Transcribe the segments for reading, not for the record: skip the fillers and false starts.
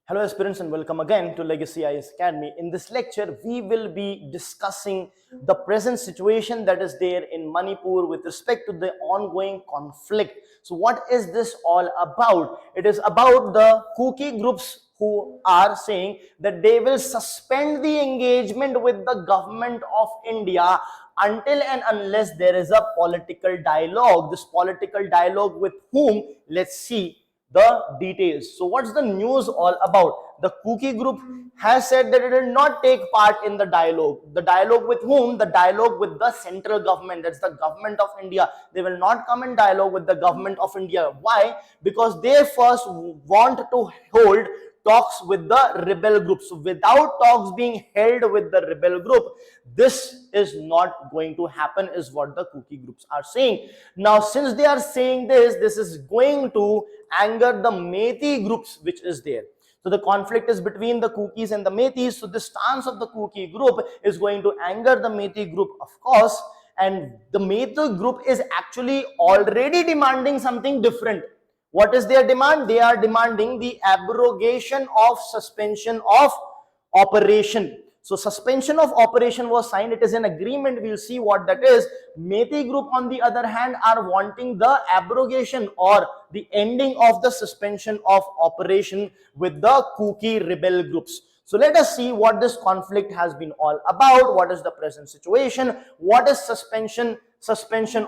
Hello aspirants and welcome again to Legacy IAS Academy. In this lecture, we will be discussing the present situation that is there in Manipur with respect to the ongoing conflict. So what is this all about? It is about the Kuki groups who are saying that they will suspend the engagement with the government of India until and unless there is a political dialogue. This political dialogue with whom? Let's see the details. So what's the news all about? The Kuki group has said that it will not take part in the dialogue. The dialogue with whom? The dialogue with the central government. That's the government of India. They will not come in dialogue with the government of India. Why? Because they first want to hold talks with the rebel group. So without talks being held with the rebel group, this is not going to happen, is what the Kuki groups are saying. Now, since they are saying this is going to anger the Meitei groups which is there. So the conflict is between the Kukis and the Meiteis. So the stance of the Kuki group is going to anger the Meitei group, of course. And the Meitei group is actually already demanding something different. What is their demand? They are demanding the abrogation of suspension of operation. So suspension of operation was signed. It is an agreement. We'll see what that is. Meitei group, on the other hand, are wanting the abrogation or the ending of the suspension of operation with the Kuki rebel groups. So let us see what this conflict has been all about. What is the present situation? What is suspension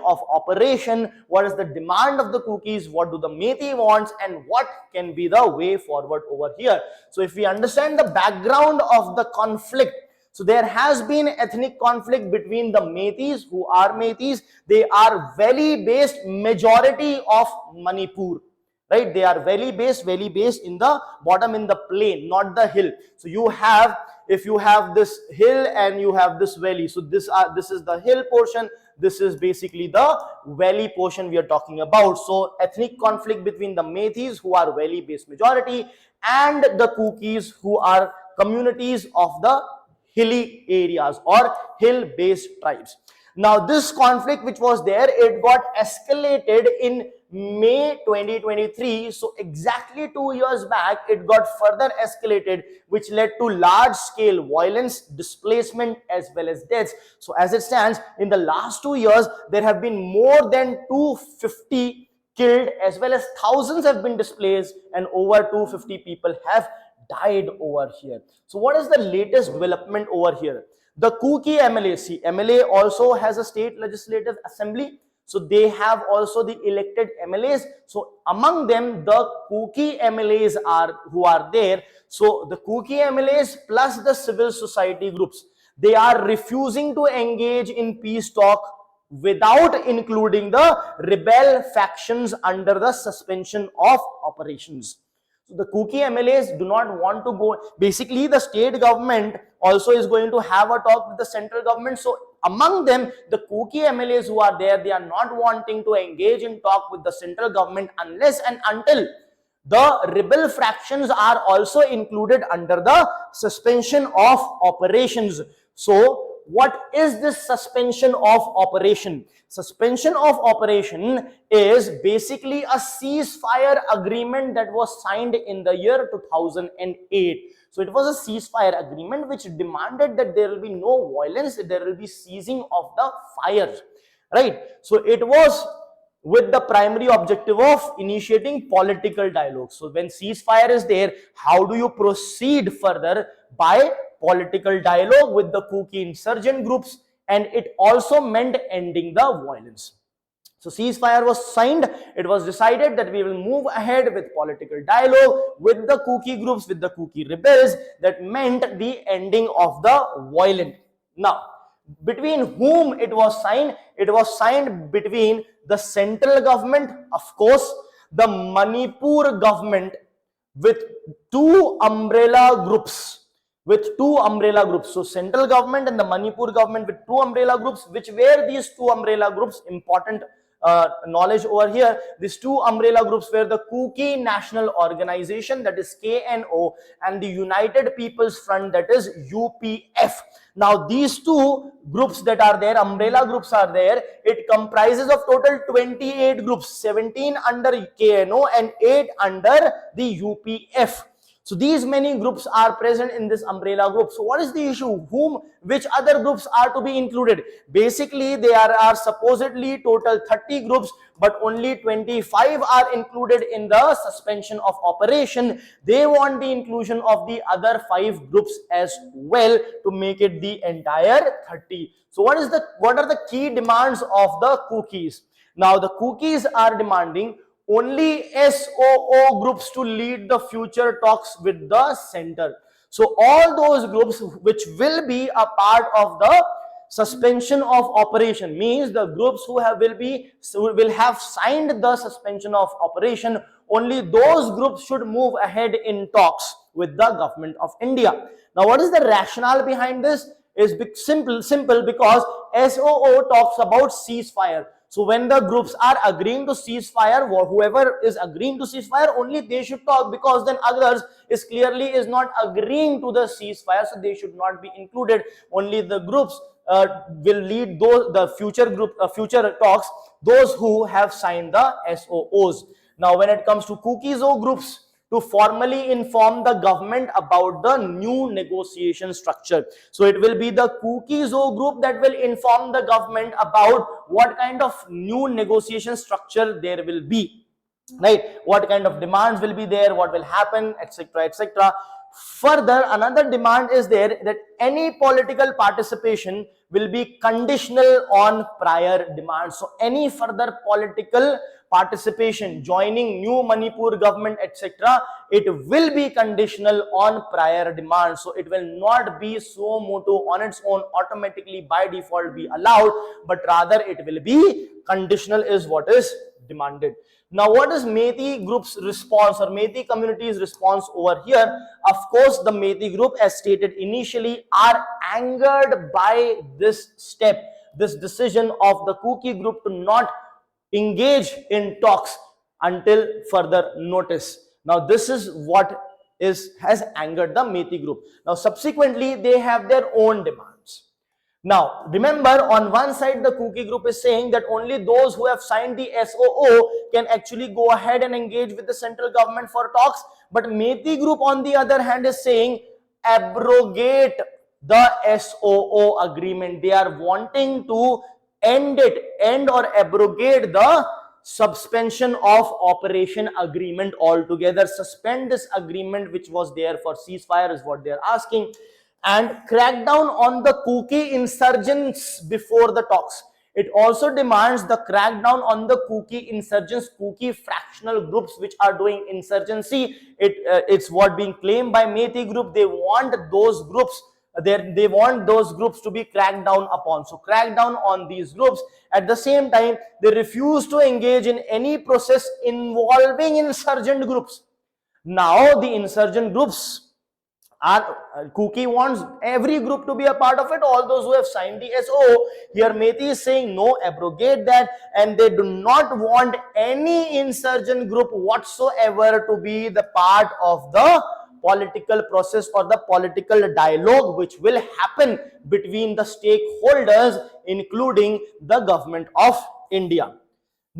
of operation? What is the demand of the Kukis? What do the Meitei wants? And what can be the way forward over here? So if we understand the background of the conflict, so there has been ethnic conflict between the Meiteis, who are Meiteis. They are valley-based majority of Manipur. Right, they are valley based in the bottom, in the plain, not the hill. So you have, if you have this hill and you have this valley, so this is the hill portion, this is basically the valley portion we are talking about. So ethnic conflict between the Meiteis, who are valley based majority, and the Kukis, who are communities of the hilly areas or hill based tribes. Now this conflict which was there, it got escalated in May 2023. So exactly 2 years back, it got further escalated, which led to large scale violence, displacement, as well as deaths. So as it stands, in the last 2 years, there have been more than 250 killed, as well as thousands have been displaced, and over 250 people have died over here. So what is the latest development over here? The Kuki MLA, see, MLA also has a state legislative assembly. So they have also the elected MLAs. So among them, the Kuki MLAs are who are there. So the Kuki MLAs plus the civil society groups, they are refusing to engage in peace talk without including the rebel factions under the suspension of operations. So the Kuki MLAs do not want to go. Basically, the state government also is going to have a talk with the central government. So among them, the Kuki MLAs who are there, they are not wanting to engage in talk with the central government unless and until the rebel fractions are also included under the suspension of operations. So what is this suspension of operation? Suspension of operation is basically a ceasefire agreement that was signed in the year 2008. So it was a ceasefire agreement which demanded that there will be no violence, there will be ceasing of the fires, right? So it was with the primary objective of initiating political dialogue. So when ceasefire is there, how do you proceed further? By political dialogue with the Kuki insurgent groups, and it also meant ending the violence. So ceasefire was signed. It was decided that we will move ahead with political dialogue with the Kuki groups, with the Kuki rebels. That meant the ending of the violence. Now, between whom it was signed? It was signed between the central government, of course, the Manipur government, with two umbrella groups. So central government and the Manipur government with two umbrella groups. Which were these two umbrella groups? Important knowledge over here. These two umbrella groups were the Kuki National Organization, that is KNO, and the United People's Front, that is UPF. Now these two groups that are there, umbrella groups are there, it comprises of total 28 groups, 17 under KNO and 8 under the UPF. So these many groups are present in this umbrella group. So what is the issue? Which other groups are to be included? Basically, there are supposedly total 30 groups, but only 25 are included in the suspension of operation. They want the inclusion of the other 5 groups as well to make it the entire 30. So what are the key demands of the Kukis? Now the Kukis are demanding only SOO groups to lead the future talks with the center. So all those groups which will be a part of the suspension of operation, means the groups who will have signed the suspension of operation, only those groups should move ahead in talks with the government of India. Now what is the rationale behind this? Is simple because SOO talks about ceasefire. So when the groups are agreeing to ceasefire, whoever is agreeing to ceasefire, only they should talk, because then others is not agreeing to the ceasefire, so they should not be included. Only the groups will lead the future talks, those who have signed the SOOs. Now when it comes to Kukizo groups, to formally inform the government about the new negotiation structure. So it will be the Kukizo group that will inform the government about what kind of new negotiation structure there will be, right? What kind of demands will be there, what will happen, etc., etc. Further, another demand is there that any political participation will be conditional on prior demands. So any further political participation, joining new Manipur government, etc., it will be conditional on prior demands. So it will not be suo motu on its own, automatically by default be allowed, but rather it will be conditional is what is demanded. Now what is Meitei group's response, or Meitei community's response over here? Of course, the Meitei group, as stated initially, are angered by this step, this decision of the Kuki group to not engage in talks until further notice. Now this is what has angered the Meitei group. Now subsequently they have their own demands. Now remember, on one side the Kuki group is saying that only those who have signed the SOO can actually go ahead and engage with the central government for talks, but Meitei group on the other hand is saying abrogate the SOO agreement. They are wanting to end or abrogate the suspension of operation agreement altogether. Suspend this agreement which was there for ceasefire is what they are asking, and crack down on the Kuki insurgents before the talks. It also demands the crackdown on the Kuki insurgents, Kuki fractional groups which are doing insurgency. It's what being claimed by Meitei group. They want those groups, they want those groups to be cracked down upon. So crack down on these groups. At the same time, they refuse to engage in any process involving insurgent groups. Now the insurgent groups Kuki wants every group to be a part of it, all those who have signed the SOO. Here Meitei is saying no, abrogate that, and they do not want any insurgent group whatsoever to be the part of the political process or the political dialogue which will happen between the stakeholders, including the government of India.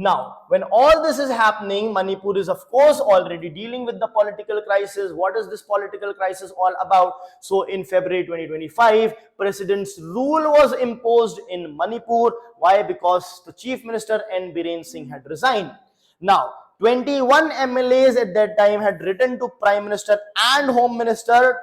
Now, when all this is happening, Manipur is of course already dealing with the political crisis. What is this political crisis all about? So in February 2025, President's rule was imposed in Manipur. Why? Because the Chief Minister N. Biren Singh had resigned. Now, 21 MLAs at that time had written to Prime Minister and Home Minister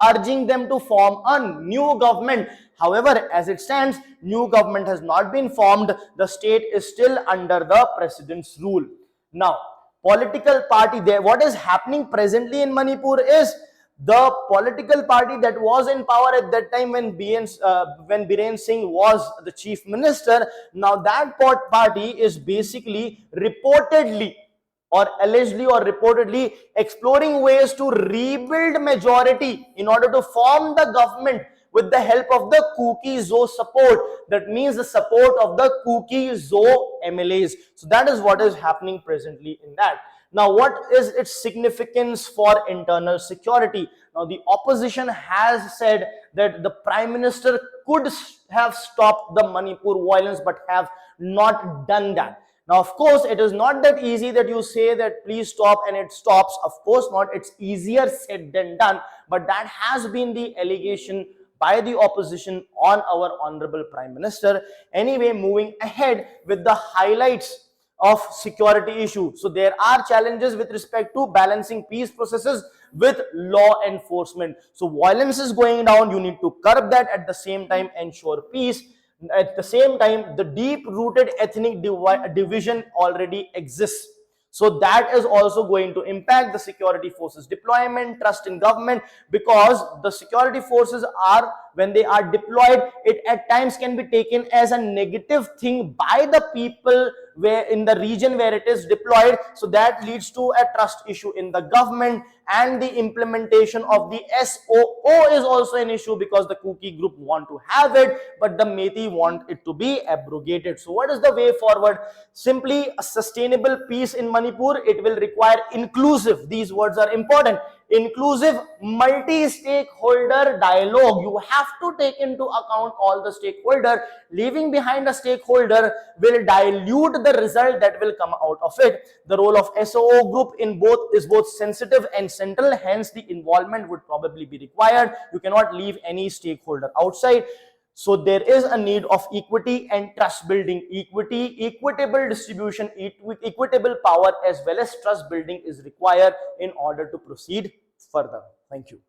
urging them to form a new government. However, as it stands, new government has not been formed. The state is still under the president's rule. Now, political party there, what is happening presently in Manipur is the political party that was in power at that time when Biren Singh was the chief minister. Now that party is basically reportedly or allegedly or reportedly exploring ways to rebuild majority in order to form the government with the help of the Kuki-Zo support. That means the support of the Kuki-Zo MLAs. So that is what is happening presently in that. Now, what is its significance for internal security? Now, the opposition has said that the Prime Minister could have stopped the Manipur violence but have not done that. Now, of course, it is not that easy that you say that please stop and it stops. Of course not. It's easier said than done. But that has been the allegation by the opposition on our Honorable Prime Minister. Anyway, moving ahead with the highlights of security issue. So there are challenges with respect to balancing peace processes with law enforcement. So violence is going down. You need to curb that, at the same time ensure peace. At the same time, the deep-rooted ethnic division already exists. So that is also going to impact the security forces deployment, trust in government, because the security forces are, when they are deployed, it at times can be taken as a negative thing by the people where in the region where it is deployed. So that leads to a trust issue in the government, and the implementation of the SOO is also an issue, because the Kuki group want to have it, but the Meitei want it to be abrogated. So what is the way forward? Simply a sustainable peace in Manipur. It will require inclusive, these words are important, inclusive multi-stakeholder dialogue. You have to take into account all the stakeholder. Leaving behind a stakeholder will dilute the result that will come out of it. The role of SOO group is both sensitive and central, hence the involvement would probably be required. You cannot leave any stakeholder outside. So there is a need of equity and trust building. Equity, equitable distribution, equitable power as well as trust building is required in order to proceed further. Thank you.